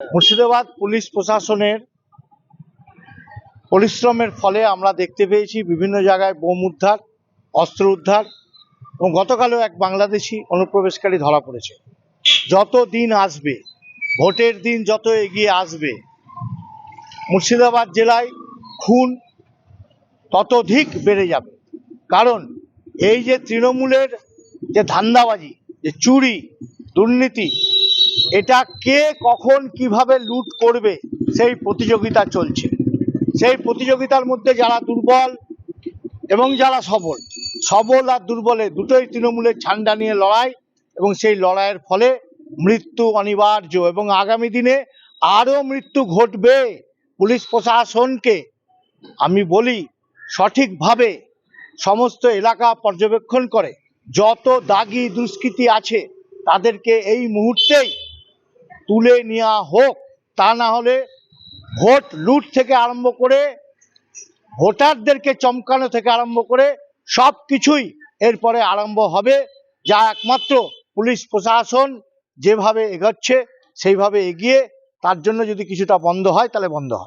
Murshidabad police প্রশাসনের পরিশ্রমের ফলে আমরা দেখতে পেয়েছি বিভিন্ন জায়গায় বোম উদ্ধার, অস্ত্র উদ্ধার এবং গতকালও এক বাংলাদেশি অনুপ্রবেশকারী ধরা পড়েছে। যত দিন আসবে, ভোটের দিন যত এগিয়ে আসবে, মুর্শিদাবাদ জেলায় খুন ততোধিক বেড়ে যাবে। কারণ এই যে তৃণমূলের যে ধান্দাবাজি, যে চুরি, দুর্নীতি, এটা কে কখন কিভাবে লুট করবে সেই প্রতিযোগিতা চলছে। সেই প্রতিযোগিতার মধ্যে যারা দুর্বল এবং যারা সবল, সবল আর দুর্বলে দুটোই তৃণমূলের ঝান্ডা নিয়ে লড়াই, এবং সেই লড়াইয়ের ফলে মৃত্যু অনিবার্য এবং আগামী দিনে আরও মৃত্যু ঘটবে। পুলিশ প্রশাসনকে আমি বলি, সঠিকভাবে সমস্ত এলাকা পর্যবেক্ষণ করে যত দাগি দুষ্কৃতী আছে তাদেরকে এই মুহূর্তেই তুলে নেওয়া হোক। তা না হলে ভোট লুট থেকে আরম্ভ করে ভোটারদেরকে চমকানো থেকে আরম্ভ করে সব কিছুই এরপরে আরম্ভ হবে, যা একমাত্র পুলিশ প্রশাসন যেভাবে এগোচ্ছে সেইভাবে এগিয়ে তার জন্য যদি কিছুটা বন্ধ হয় তাহলে বন্ধ হবে।